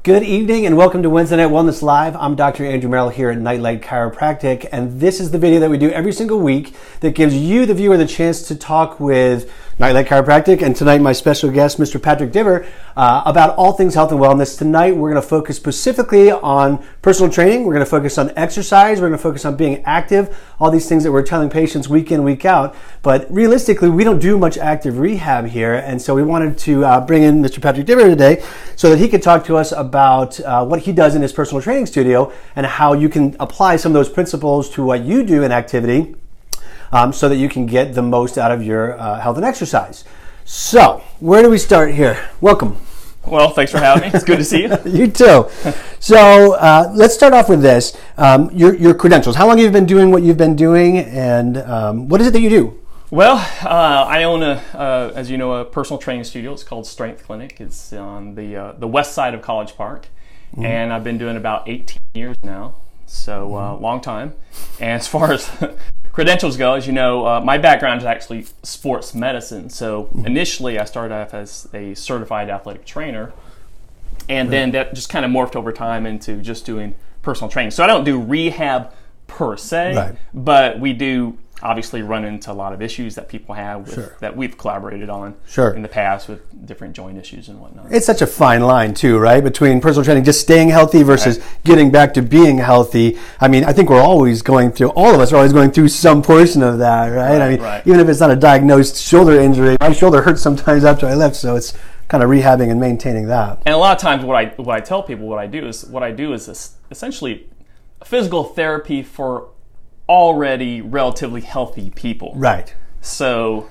Good evening and welcome to Wednesday Night Wellness Live. I'm Dr. Andrew Merrill here at Nightlight Chiropractic, and this is the video that we do every single week that gives you, the viewer, the chance to talk with Nightlight Chiropractic and tonight my special guest, Mr. Patrick Diver, about all things health and wellness. Tonight we're going to focus specifically on personal training. We're going to focus on exercise. We're going to focus on being active, all these things that we're telling patients week in, week out. But realistically, we don't do much active rehab here, and so we wanted to bring in Mr. Patrick Diver today so that he could talk to us about what he does in his personal training studio and how you can apply some of those principles to what you do in activity so that you can get the most out of your health and exercise. So, where do we start here? Welcome. Well, thanks for having me. It's good to see you. You too. So, let's start off with this. Your credentials. How long have you been doing what you've been doing, and what is it that you do? Well, I own as you know, a personal training studio. It's called Strength Clinic. It's on the west side of College Park, and I've been doing it about 18 years now. So, long time. And as far as credentials go, as you know, my background is actually sports medicine. So initially I started off as a certified athletic trainer, and then that just kind of morphed over time into just doing personal training. So I don't do rehab per se, but we do obviously run into a lot of issues that people have with, that we've collaborated on in the past with different joint issues and whatnot. It's such a fine line too, right? Between personal training, just staying healthy versus getting back to being healthy. I mean, I think we're always going through, all of us are always going through some portion of that, right? I mean, even if it's not a diagnosed shoulder injury, my shoulder hurts sometimes after I lift, so it's kind of rehabbing and maintaining that. And a lot of times what I tell people what I do is essentially physical therapy for already relatively healthy people. Right. So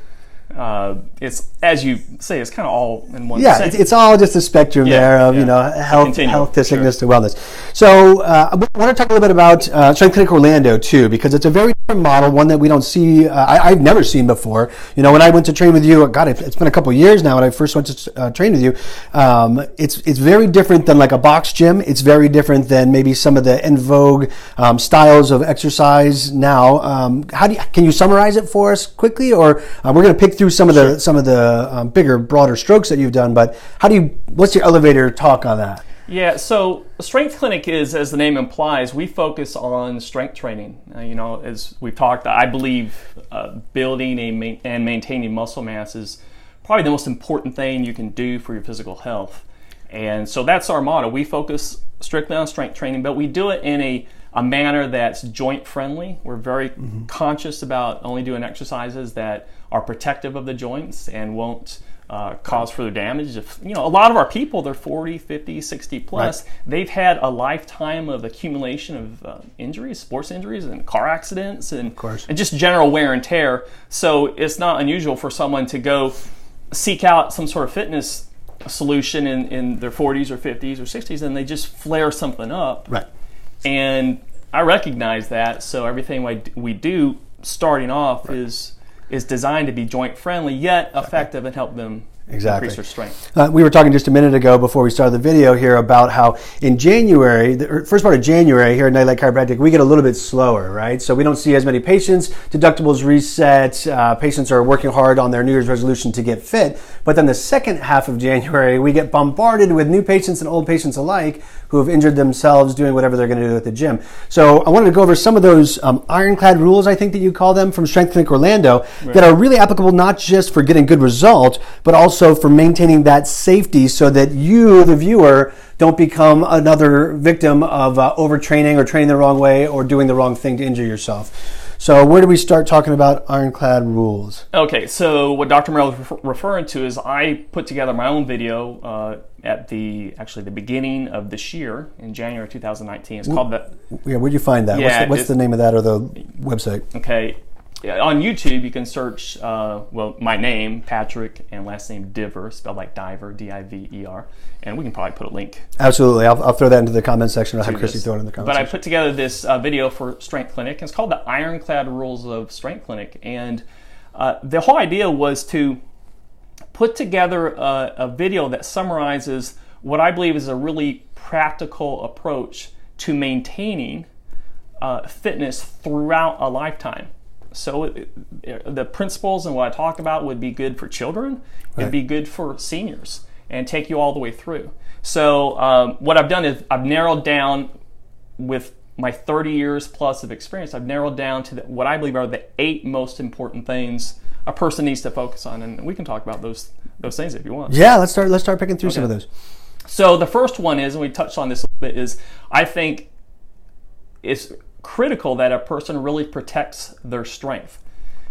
it's, as you say, it's kind of all in one. Yeah, it's all just a spectrum there of health to sickness to wellness. So I want to talk a little bit about Strength Clinic Orlando too, because it's a very different model, one that we don't see. I've never seen before. You know, when I went to train with you, God, it's been a couple of years now when I first went to train with you. It's very different than like a box gym. It's very different than maybe some of the in vogue styles of exercise now. Can you summarize it for us quickly, or we're going to pick through some of the bigger, broader strokes that you've done, but what's your elevator talk on that? Yeah, so Strength Clinic is, as the name implies, we focus on strength training. As we've talked, I believe building and maintaining muscle mass is probably the most important thing you can do for your physical health. And so that's our motto. We focus strictly on strength training, but we do it in a manner that's joint friendly. We're very conscious about only doing exercises that are protective of the joints and won't cause further damage. If a lot of our people, they're 40, 50, 60 plus, they've had a lifetime of accumulation of injuries, sports injuries and car accidents and just general wear and tear. So it's not unusual for someone to go seek out some sort of fitness solution in their 40s or 50s or 60s, and they just flare something up. And I recognize that, so everything we do starting off is designed to be joint friendly yet effective and help them increase their strength. We were talking just a minute ago before we started the video here about how in January, the first part of January here at Nightlight Chiropractic, we get a little bit slower, right? So we don't see as many patients, deductibles reset, patients are working hard on their New Year's resolution to get fit. But then the second half of January, we get bombarded with new patients and old patients alike who have injured themselves doing whatever they're going to do at the gym. So I wanted to go over some of those ironclad rules, I think that you call them, from Strength Clinic Orlando that are really applicable not just for getting good results, but also for maintaining that safety so that you, the viewer, don't become another victim of overtraining or training the wrong way or doing the wrong thing to injure yourself. So where do we start talking about ironclad rules? Okay, so what Dr. Merrill is referring to is I put together my own video at the beginning of this year in January 2019. It's called the... Yeah, where'd you find that? Yeah, what's the name of that or the website? Okay. On YouTube, you can search, my name, Patrick, and last name Diver, spelled like diver, D-I-V-E-R, and we can probably put a link. Absolutely. I'll throw that into the comment section. I'll have Christy throw it in the comment section. But I put together this video for Strength Clinic, and it's called the Ironclad Rules of Strength Clinic, and the whole idea was to put together a video that summarizes what I believe is a really practical approach to maintaining fitness throughout a lifetime. So the principles and what I talk about would be good for children, it'd be good for seniors, and take you all the way through. So what I've done is I've narrowed down, with my 30 years plus of experience, I've narrowed down to what I believe are the 8 most important things a person needs to focus on, and we can talk about those things if you want. Yeah, let's start picking through some of those. So the first one is, and we touched on this a little bit, is I think it's critical that a person really protects their strength,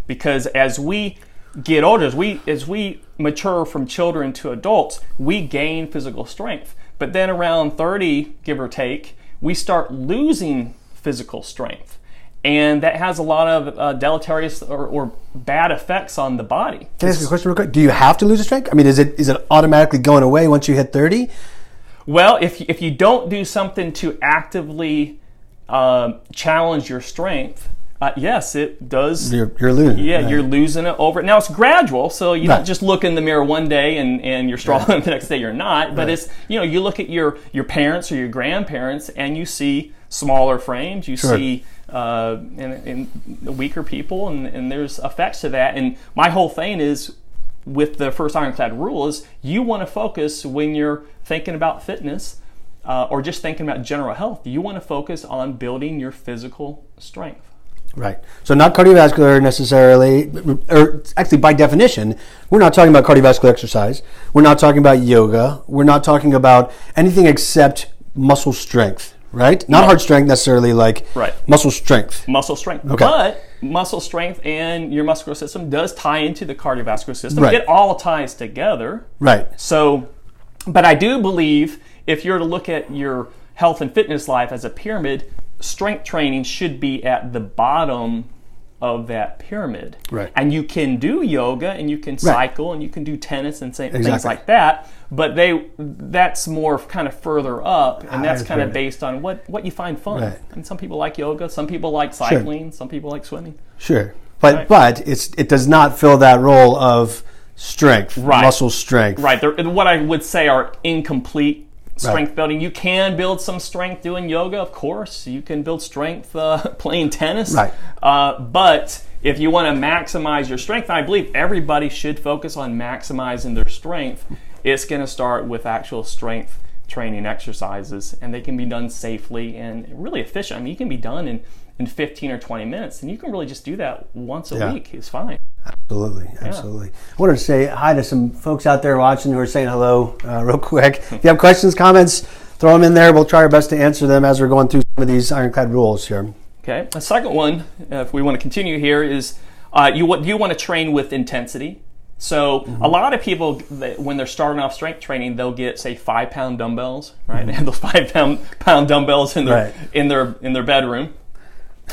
because as we get older, as we mature from children to adults, we gain physical strength. But then around 30, give or take, we start losing physical strength. And that has a lot of deleterious or bad effects on the body. Can I ask you a question real quick? Do you have to lose the strength? I mean, is it automatically going away once you hit 30? Well, if you don't do something to actively challenge your strength, yes, it does. You're losing. Yeah, right. You're losing it over. Now it's gradual, so you don't just look in the mirror one day and you're strong, and the next day you're not. But it's, you look at your parents or your grandparents, and you see smaller frames. You see in weaker people, and there's effects to that. And my whole thing is, with the first ironclad rule, is you want to focus when you're thinking about fitness or just thinking about general health. You want to focus on building your physical strength. Right. So not cardiovascular necessarily, or actually by definition, we're not talking about cardiovascular exercise. We're not talking about yoga. We're not talking about anything except muscle strength, right? Not heart strength necessarily, like muscle strength. Muscle strength. Okay. But muscle strength and your muscular system does tie into the cardiovascular system. Right. It all ties together. Right. So, but I do believe if you're to look at your health and fitness life as a pyramid, strength training should be at the bottom of that pyramid. Right. And you can do yoga, and you can cycle, and you can do tennis and things like that, but that's more kind of further up, and that's kind of based on what you find fun. Right. And some people like yoga, some people like cycling, some people like swimming. Sure. But it does not fill that role of strength, muscle strength. Right. What I would say are incomplete strength building. You can build some strength doing yoga, of course. You can build strength playing tennis. Right. But if you want to maximize your strength, and I believe everybody should focus on maximizing their strength, it's going to start with actual strength training exercises, and they can be done safely and really efficient. I mean, you can be done in 15 or 20 minutes, and you can really just do that once a week. It's fine. Absolutely. I wanted to say hi to some folks out there watching who are saying hello real quick. If you have questions, comments, throw them in there. We'll try our best to answer them as we're going through some of these ironclad rules here. Okay. The second one, if we want to continue here, is you want to train with intensity. So a lot of people, when they're starting off strength training, they'll get, say, 5-pound dumbbells. Right? They have those 5-pound dumbbells in their bedroom.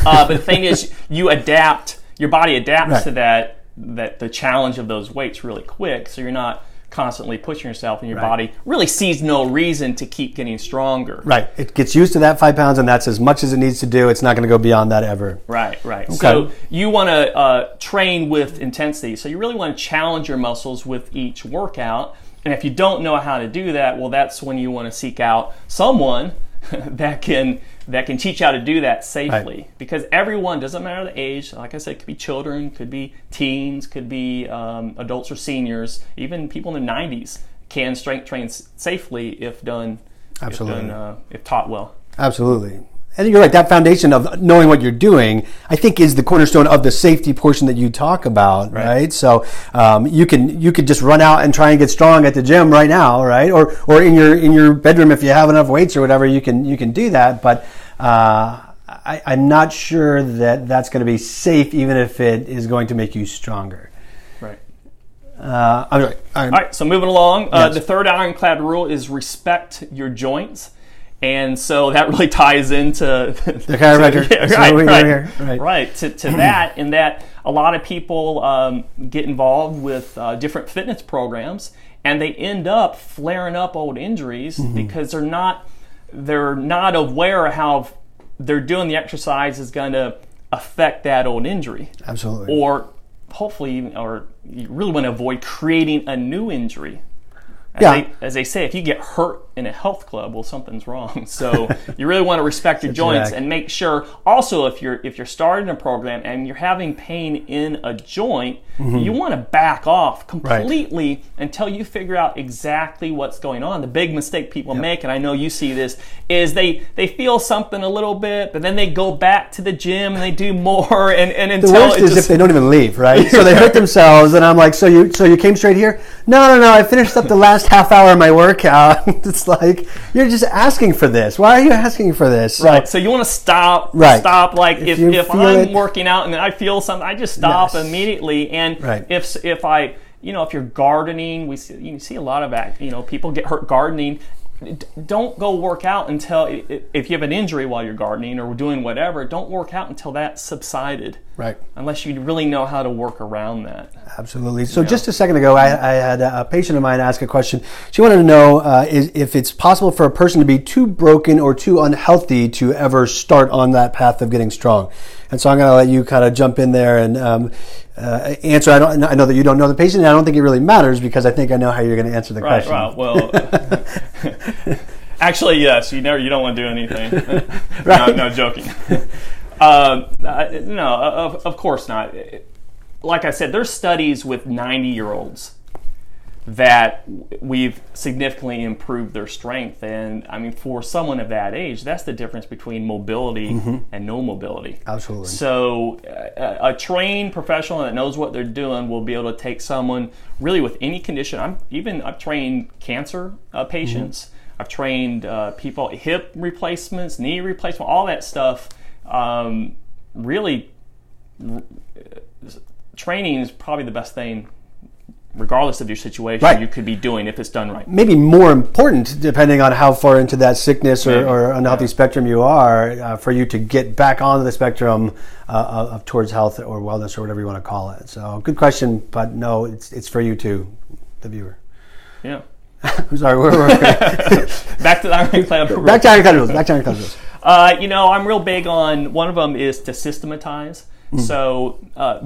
But the thing is, your body adapts to that the challenge of those weights really quick, so you're not constantly pushing yourself, and your body really sees no reason to keep getting stronger. Right. It gets used to that 5 pounds, and that's as much as it needs to do. It's not going to go beyond that ever. Right. Okay. So you want to train with intensity. So you really want to challenge your muscles with each workout. And if you don't know how to do that, well, that's when you want to seek out someone that can teach you how to do that safely. Because everyone, doesn't matter the age, like I said, could be children, could be teens, could be adults or seniors, even people in their 90s can strength train safely if done, if taught well. Absolutely. And you're right, that foundation of knowing what you're doing, I think, is the cornerstone of the safety portion that you talk about, right? So you could just run out and try and get strong at the gym right now, right? Or in your bedroom, if you have enough weights or whatever, you can do that. But I'm not sure that that's going to be safe, even if it is going to make you stronger. Right. I'm sorry. All right, so moving along, the third ironclad rule is respect your joints. And so that really ties into the chiropractor. To that, in that a lot of people get involved with different fitness programs, and they end up flaring up old injuries because they're not aware of how they're doing the exercise is going to affect that old injury. Absolutely. Or hopefully, or you really want to avoid creating a new injury. As they say, if you get hurt in a health club, well, something's wrong. So you really want to respect your joints and make sure. Also, if you're starting a program and you're having pain in a joint, you want to back off completely until you figure out exactly what's going on. The big mistake people make, and I know you see this, is they feel something a little bit, but then they go back to the gym and they do more, and until the worst is if they don't even leave, right? So they hurt themselves, and I'm like, so you came straight here? No, I finished up the last half hour of my workout. It's like, you're just asking for this. Why are you asking for this? Right. So you want to stop. Right. Stop. Like if I'm working out and I feel something, I just stop immediately. And if you're gardening, you see a lot of that. People get hurt gardening. Don't go work out until, if you have an injury while you're gardening or doing whatever, don't work out until that's subsided. Right. Unless you really know how to work around that. Absolutely. So just a second ago, I had a patient of mine ask a question. She wanted to know if it's possible for a person to be too broken or too unhealthy to ever start on that path of getting strong. And so I'm going to let you kind of jump in there and answer. I know that you don't know the patient, and I don't think it really matters because I think I know how you're going to answer the question. Right. Well, actually, yes. You don't want to do anything. No, joking. No, of course not. Like I said, there's studies with 90-year-olds that we've significantly improved their strength. And I mean, for someone of that age, that's the difference between mobility and no mobility. Absolutely. So a trained professional that knows what they're doing will be able to take someone really with any condition. I've trained cancer patients. I've trained people, hip replacements, knee replacement, all that stuff. Really, training is probably the best thing, regardless of your situation, you could be doing if it's done right. Maybe more important, depending on how far into that sickness or unhealthy spectrum you are, for you to get back onto the spectrum of towards health or wellness or whatever you want to call it. So, good question, but no, it's for you too, the viewer. Yeah. I'm sorry, where were we? Back to the ironclad rules. Back to ironclad rules. I'm real big on, one of them is to systematize. So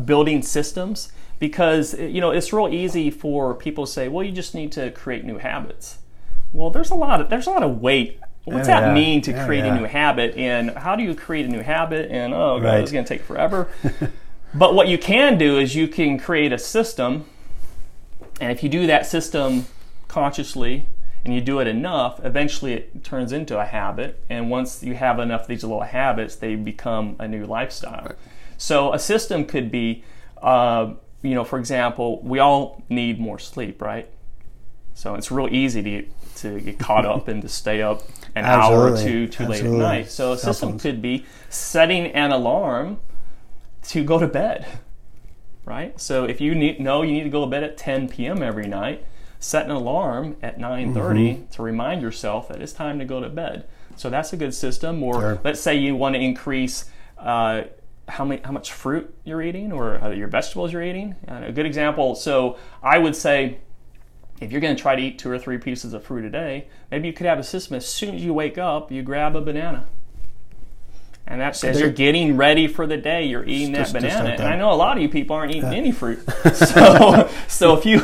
building systems, because it's real easy for people to say, well, you just need to create new habits. Well, there's a lot of weight. What's that mean to create a new habit, and how do you create a new habit? And it's going to take forever. But what you can do is you can create a system, and if you do that system consciously and you do it enough, eventually it turns into a habit. And once you have enough of these little habits, they become a new lifestyle. Right. So a system could be, for example, we all need more sleep, right? So it's real easy to get caught up and to stay up an hour or two too late at night. So a system could be setting an alarm to go to bed, right? So if you need to go to bed at 10 p.m. every night, set an alarm at 9:30 to remind yourself that it's time to go to bed. So that's a good system. Or let's say you want to increase how much fruit you're eating or your vegetables you're eating. A good example, so I would say if you're going to try to eat 2 or 3 pieces of fruit a day, maybe you could have a system as soon as you wake up, you grab a banana. And that's as you're getting ready for the day, you're eating that banana. And I know a lot of you people aren't eating any fruit. So if you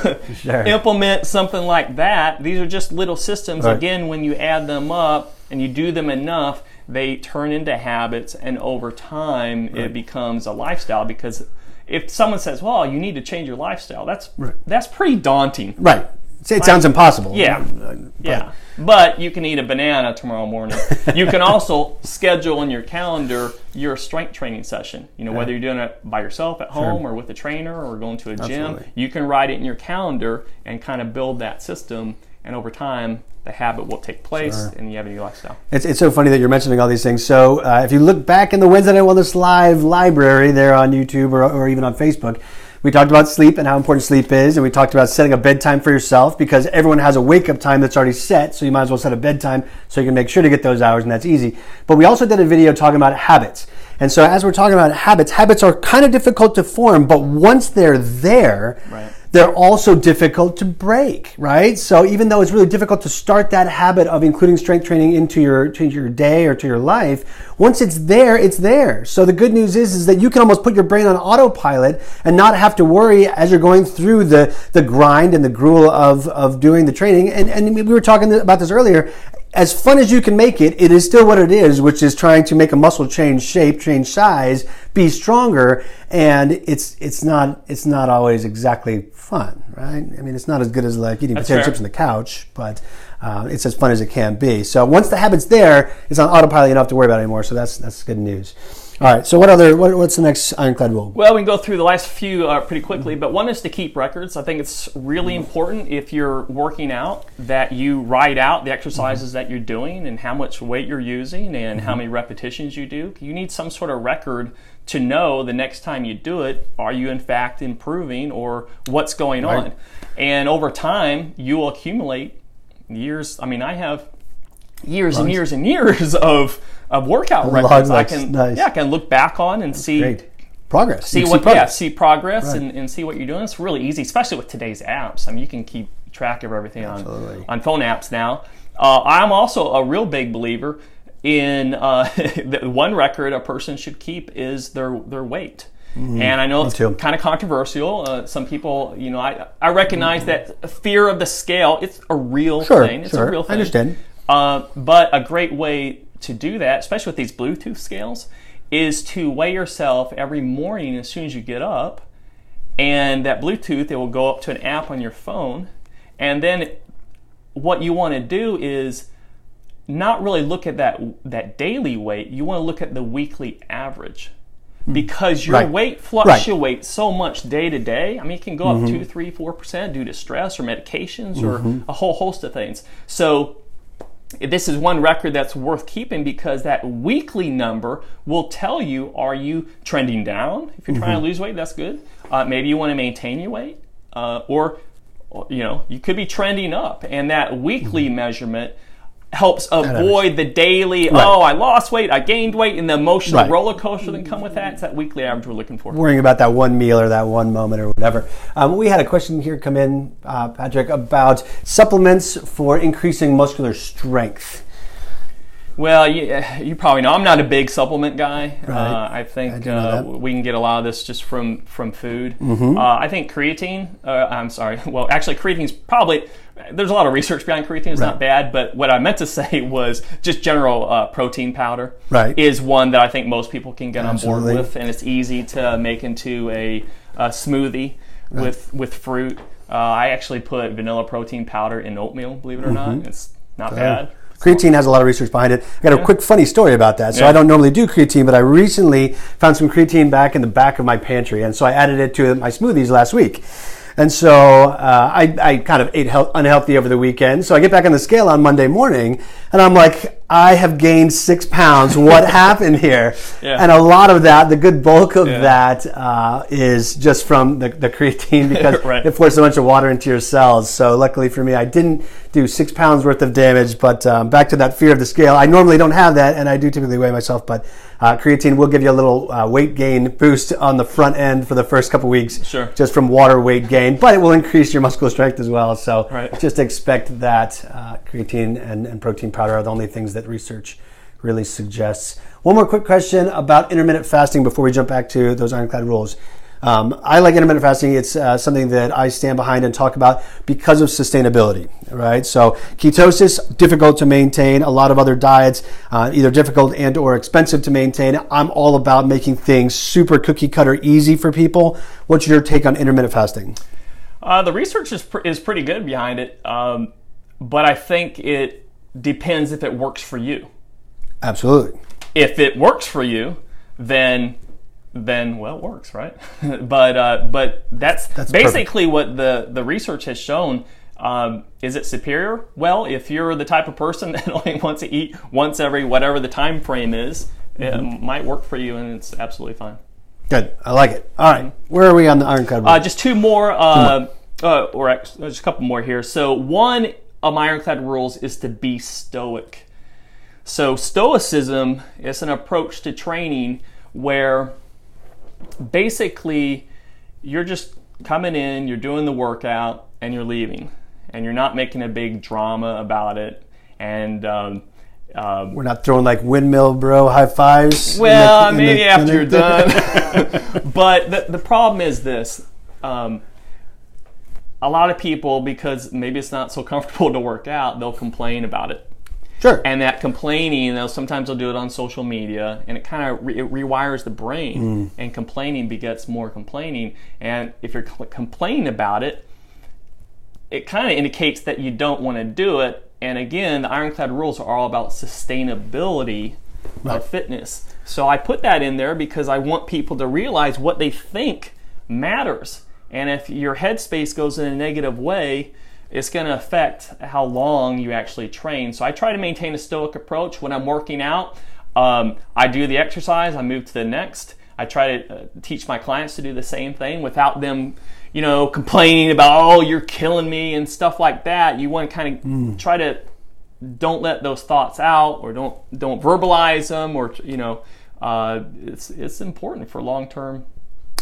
implement something like that, these are just little systems. Right. Again, when you add them up and you do them enough, they turn into habits, and over time it becomes a lifestyle. Because if someone says, well, you need to change your lifestyle, that's pretty daunting. Right. It sounds impossible. Yeah. But you can eat a banana tomorrow morning. You can also schedule in your calendar your strength training session. Whether you're doing it by yourself at home or with a trainer or going to a gym, you can write it in your calendar and kind of build that system. And over time, the habit will take place and you have a new lifestyle. It's so funny that you're mentioning all these things. So if you look back in the Wednesday Night Wellness Live library there on YouTube or even on Facebook, we talked about sleep and how important sleep is, and we talked about setting a bedtime for yourself, because everyone has a wake-up time that's already set, so you might as well set a bedtime so you can make sure to get those hours, and that's easy. But we also did a video talking about habits. And so as we're talking about habits are kind of difficult to form, but once they're there, they're also difficult to break, right? So even though it's really difficult to start that habit of including strength training into your day or to your life, once it's there, it's there. So the good news is that you can almost put your brain on autopilot and not have to worry as you're going through the grind and the gruel of doing the training. And we were talking about this earlier. As fun as you can make it, it is still what it is, which is trying to make a muscle change shape, change size, be stronger, and it's not always exactly fun, right? I mean, it's not as good as like eating potato chips on the couch, but it's as fun as it can be. So once the habit's there, it's on autopilot. You don't have to worry about it anymore. So that's good news. All right. So what's the next ironclad rule? Well, we can go through the last few pretty quickly, but one is to keep records. I think it's really important if you're working out that you write out the exercises that you're doing and how much weight you're using and how many repetitions you do. You need some sort of record to know the next time you do it, are you in fact improving or what's going on? And over time, you will accumulate years. I mean, I have years and years and years of workout records. I can look back on and see progress. See progress and see what you're doing. It's really easy, especially with today's apps. I mean, you can keep track of everything on phone apps now. I'm also a real big believer in the one record a person should keep is their weight. And I know it's kind of controversial. Some people, I recognize that fear of the scale, it's a real thing. It's a real thing. I understand. But a great way to do that, especially with these Bluetooth scales, is to weigh yourself every morning as soon as you get up. And that Bluetooth, it will go up to an app on your phone. And then what you want to do is not really look at that daily weight. You want to look at the weekly average. Because your weight fluctuates so much day to day. I mean, it can go up 2, 3, 4% due to stress or medications or a whole host of things. So this is one record that's worth keeping because that weekly number will tell you, are you trending down? If you're trying to lose weight, that's good. Maybe you want to maintain your weight. Or you could be trending up. And that weekly measurement helps avoid the daily, I lost weight, I gained weight, and the emotional roller coaster that come with that. It's that weekly average we're looking for. Worrying about that one meal or that one moment or whatever. We had a question here come in, Patrick, about supplements for increasing muscular strength. Well, you probably know I'm not a big supplement guy. I think we can get a lot of this just from food. I think creatine, creatine's probably, there's a lot of research behind creatine. It's not bad, but what I meant to say was just general protein powder is one that I think most people can get on board with, and it's easy to make into a smoothie with fruit. I actually put vanilla protein powder in oatmeal, believe it or not. It's not bad. Creatine has a lot of research behind it. I got a quick funny story about that. So I don't normally do creatine, but I recently found some creatine back in the back of my pantry, and so I added it to my smoothies last week. And so I kind of ate unhealthy over the weekend. So I get back on the scale on Monday morning, and I'm like, I have gained 6 pounds. What happened here? And a lot of that, the good bulk of that is just from the creatine because it forces a bunch of water into your cells. So luckily for me, I didn't do 6 pounds worth of damage. But back to that fear of the scale, I normally don't have that, and I do typically weigh myself. But creatine will give you a little weight gain boost on the front end for the first couple weeks, just from water weight gain. But it will increase your muscular strength as well. So just expect that creatine and protein powder are the only things that research really suggests. One more quick question about intermittent fasting before we jump back to those ironclad rules. I like intermittent fasting. It's something that I stand behind and talk about because of sustainability, right? So ketosis, difficult to maintain. A lot of other diets, either difficult and or expensive to maintain. I'm all about making things super cookie cutter easy for people. What's your take on intermittent fasting? The research is pretty good behind it, but I think it depends if it works for you. Absolutely. If it works for you, then well, it works, right? but that's basically perfect. What the research has shown. Is it superior? Well, if you're the type of person that only wants to eat once every whatever the time frame is, it might work for you, and it's absolutely fine. Good. I like it. All right. Where are we on the ironclad rules? Just two more, or actually, just a couple more here. So one of my ironclad rules is to be stoic. So stoicism is an approach to training where basically you're just coming in, you're doing the workout, and you're leaving, and you're not making a big drama about it, and we're not throwing like windmill bro high fives. Well, maybe after you're done. But the problem is this. A lot of people, because maybe it's not so comfortable to work out, they'll complain about it. Sure. And that complaining, sometimes they'll do it on social media, and it kind of rewires the brain. And complaining begets more complaining. And if you're complaining about it, it kind of indicates that you don't want to do it. And again, the Ironclad rules are all about sustainability of fitness. So I put that in there because I want people to realize what they think matters. And if your headspace goes in a negative way, it's going to affect how long you actually train. So I try to maintain a stoic approach. When I'm working out, I do the exercise, I move to the next. I try to teach my clients to do the same thing without them, complaining about, oh, you're killing me and stuff like that. You want to kind of try to don't let those thoughts out, or don't verbalize them, or it's important for long-term.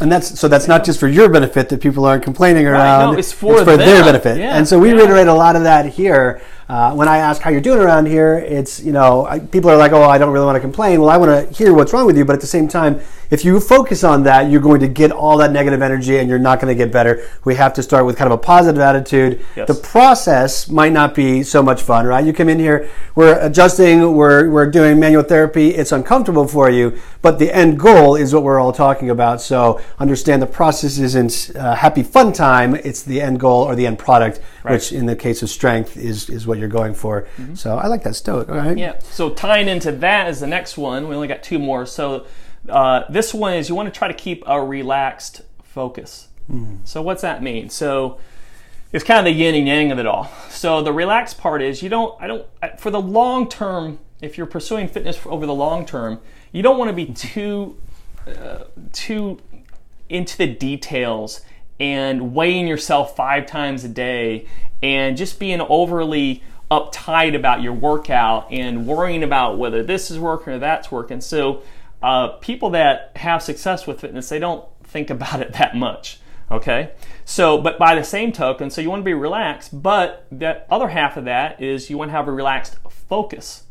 And that's not just for your benefit that people aren't complaining around. Right, no, it's for their benefit. Yeah, and so we reiterate a lot of that here. When I ask how you're doing around here, it's, people are like, oh, I don't really want to complain. Well, I want to hear what's wrong with you. But at the same time, if you focus on that, you're going to get all that negative energy and you're not going to get better. We have to start with kind of a positive attitude. Yes. The process might not be so much fun, right? You come in here, we're adjusting, we're doing manual therapy. It's uncomfortable for you, but the end goal is what we're all talking about. So understand the process isn't happy fun time. It's the end goal or the end product, right, which in the case of strength is what you're going for. Mm-hmm. So I like that, stoic. All right. Yeah. So tying into that is the next one. We only got two more. So this one is you want to try to keep a relaxed focus. So what's that mean? So it's kind of the yin and yang of it all. So the relaxed part is for the long term, if you're pursuing fitness over the long term, you don't want to be too into the details and weighing yourself 5 times a day and just being overly uptight about your workout and worrying about whether this is working or that's working. So people that have success with fitness, they don't think about it that much. Okay, so but by the same token, so you want to be relaxed, but that other half of that is you want to have a relaxed focus.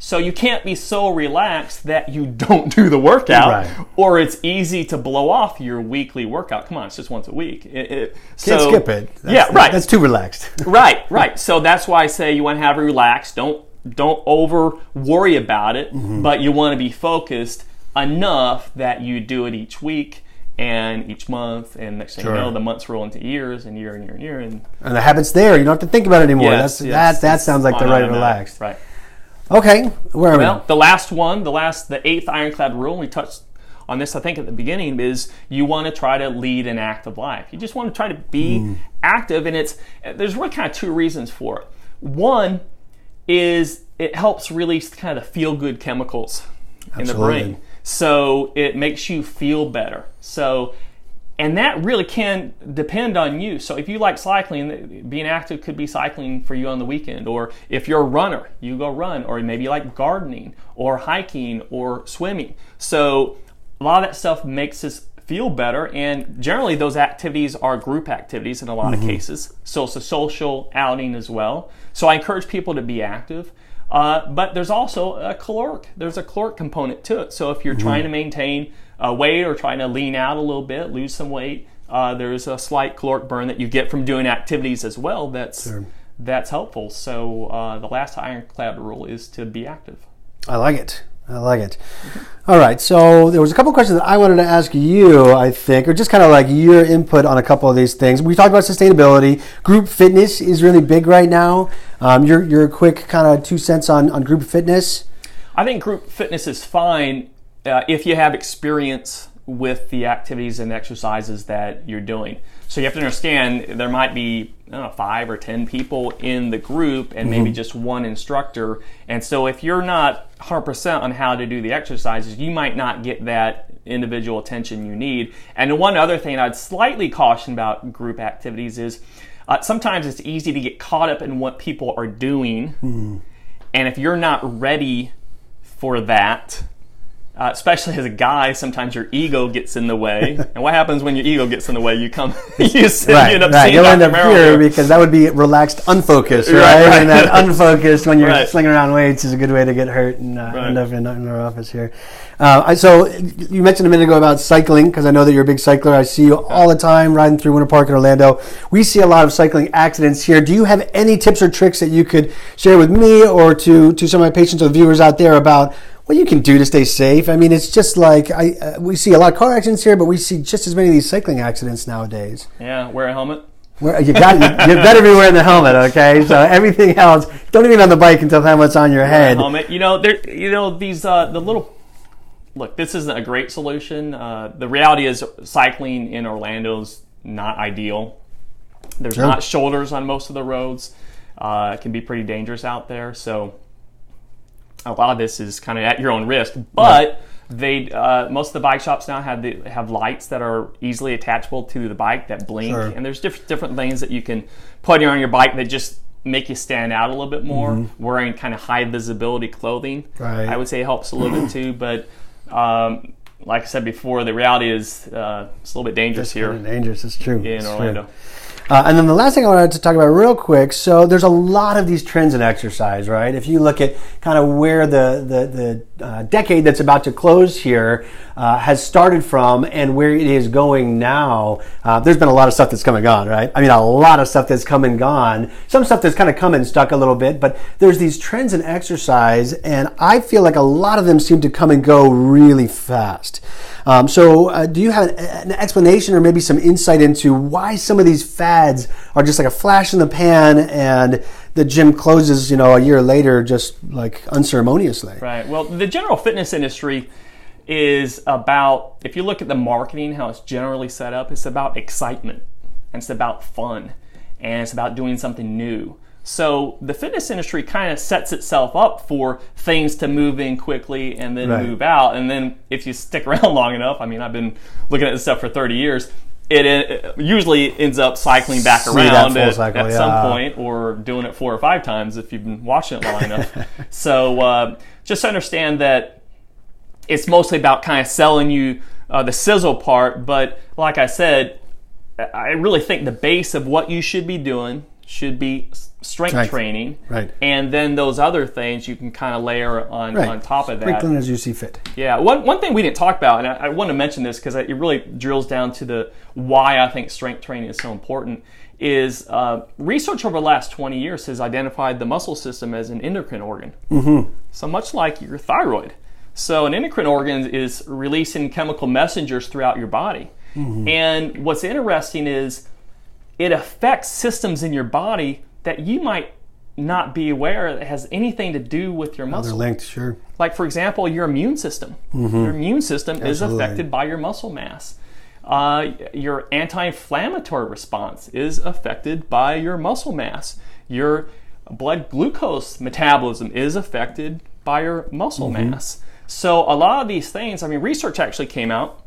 So you can't be so relaxed that you don't do the workout, right, or it's easy to blow off your weekly workout. Come on, it's just once a week. Can't skip it. Right. That's too relaxed. Right. So that's why I say you want to have it relaxed. Don't over worry about it, but you want to be focused enough that you do it each week and each month, and next thing you know, the months roll into years and year and year and year, and the habit's there. You don't have to think about it anymore. Yes, that sounds like the right relaxed. Right. Okay, where are we? Well, the last one, the 8th Ironclad rule, we touched on this I think at the beginning, is you want to try to lead an active life. You just want to try to be active, and there's really kind of 2 reasons for it. One is it helps release kind of the feel-good chemicals in the brain. So it makes you feel better. And that really can depend on you. So if you like cycling, being active could be cycling for you on the weekend. Or if you're a runner, you go run. Or maybe you like gardening or hiking or swimming. So a lot of that stuff makes us feel better. And generally those activities are group activities in a lot of cases. So it's a social outing as well. So I encourage people to be active. But there's also a caloric. There's a caloric component to it. So if you're trying to maintain weight or trying to lean out a little bit, lose some weight, there's a slight caloric burn that you get from doing activities as well. That's helpful. So the last Ironclad rule is to be active. I like it. All right, so there was a couple of questions that I wanted to ask you, I think, or just kind of like your input on a couple of these things. We talked about sustainability. Group fitness is really big right now. Your quick kind of 2 cents on group fitness? I think group fitness is fine if you have experience with the activities and exercises that you're doing. So you have to understand there might be 5 or 10 people in the group and maybe just one instructor. And so if you're not 100% on how to do the exercises, you might not get that individual attention you need. And one other thing I'd slightly caution about group activities is sometimes it's easy to get caught up in what people are doing. And if you're not ready for that, especially as a guy, sometimes your ego gets in the way. And what happens when your ego gets in the way? You come, you sit, you end up seeing You'll end Dr. up Merrill here because that would be relaxed, unfocused, right? Right. And that unfocused when you're Right. slinging around weights is a good way to get hurt and Right. end up in our office here. So you mentioned a minute ago about cycling, because I know that you're a big cycler. I see you all the time riding through Winter Park in Orlando. We see a lot of cycling accidents here. Do you have any tips or tricks that you could share with me or to some of my patients or viewers out there about what you can do to stay safe? I mean, it's just like we see a lot of car accidents here, but we see just as many of these cycling accidents nowadays. Yeah, wear a helmet. You better be wearing the helmet, okay? So everything else, don't even on the bike until the helmet's on your head. Helmet. These the little. Look, this isn't a great solution. The reality is, cycling in Orlando's not ideal. There's Sure. not shoulders on most of the roads. It can be pretty dangerous out there. So a lot of this is kind of at your own risk. But most of the bike shops now have lights that are easily attachable to the bike that blink. Sure. And there's different things that you can put on your bike that just make you stand out a little bit more. Wearing kind of high visibility clothing, Right. I would say helps a little bit too. But like I said before, the reality is it's a little bit dangerous It's here kind of dangerous, it's true. in It's Orlando. true. And then the last thing I wanted to talk about real quick, so there's a lot of these trends in exercise, right? If you look at kind of where the decade that's about to close here has started from and where it is going now, there's been a lot of stuff that's come and gone, right? I mean, a lot of stuff that's come and gone. Some stuff that's kind of come and stuck a little bit, but there's these trends in exercise, and I feel like a lot of them seem to come and go really fast. So do you have an explanation or maybe some insight into why some of these fads are just like a flash in the pan and the gym closes, a year later just like unceremoniously? Right. Well, the general fitness industry is about, if you look at the marketing, how it's generally set up, it's about excitement, and it's about fun, and it's about doing something new. So the fitness industry kind of sets itself up for things to move in quickly and then Right. move out. And then if you stick around long enough, I mean, I've been looking at this stuff for 30 years, it usually ends up cycling back See that around full at cycle, some yeah. point, or doing it 4 or 5 times if you've been watching it long enough. So just understand that it's mostly about kind of selling you the sizzle part. But like I said, I really think the base of what you should be doing should be strength training, Right. and then those other things you can kind of layer on top of that. Sprinkling as you see fit. Yeah, one thing we didn't talk about, and I want to mention this because it really drills down to the why I think strength training is so important, is research over the last 20 years has identified the muscle system as an endocrine organ. So much like your thyroid. So an endocrine organ is releasing chemical messengers throughout your body. And what's interesting is it affects systems in your body that you might not be aware that has anything to do with your They're muscle. linked, sure. Like, for example, your immune system. Your immune system is Absolutely. affected by your muscle mass. Your anti-inflammatory response is affected by your muscle mass. Your blood glucose metabolism is affected by your muscle mass. So a lot of these things, I mean, research actually came out.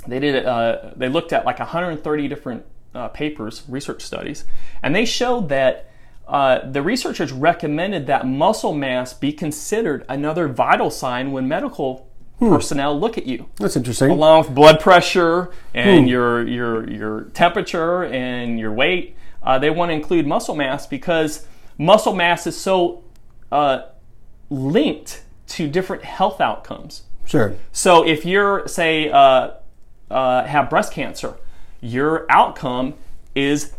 They looked at like 130 different papers, research studies, and they showed that the researchers recommended that muscle mass be considered another vital sign when medical personnel look at you, That's interesting. along with blood pressure and your temperature and your weight. They want to include muscle mass because muscle mass is so linked to different health outcomes. Sure. So if you're, say, have breast cancer, your outcome is,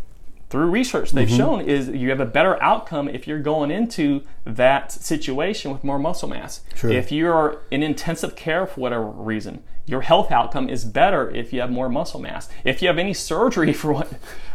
through research they've shown, is you have a better outcome if you're going into that situation with more muscle mass. Sure. If you're in intensive care for whatever reason, your health outcome is better if you have more muscle mass. If you have any surgery for what...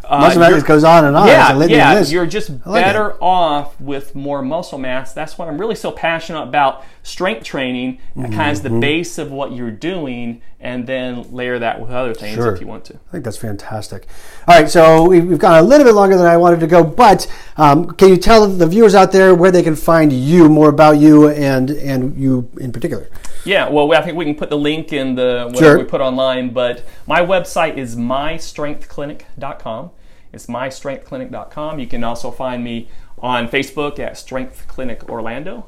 Muscle mass goes on and on. It's a Yeah, litany list. you're just like better off with more muscle mass. That's what I'm really so passionate about strength training, kind of the base of what you're doing, and then layer that with other things Sure. if you want to. I think that's fantastic. All right, so we've gone a little bit longer than I wanted to go, but can you tell the viewers out there where they can find you, more about you and you in particular? Yeah, well, I think we can put the link in the whatever Sure. we put online, but my website is mystrengthclinic.com. It's mystrengthclinic.com. You can also find me on Facebook at Strength Clinic Orlando,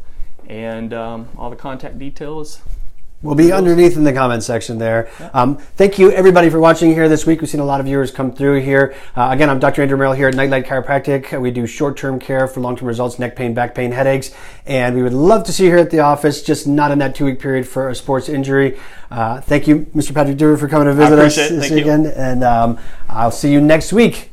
and all the contact details Will be underneath in the comment section there. Thank you, everybody, for watching here this week. We've seen a lot of viewers come through here. Again, I'm Dr. Andrew Merrill here at Nightlight Chiropractic. We do short-term care for long-term results, neck pain, back pain, headaches, and we would love to see you here at the office, just not in that 2-week period for a sports injury. Thank you, Mr. Patrick Dewar, for coming to visit us this weekend, and I'll see you next week.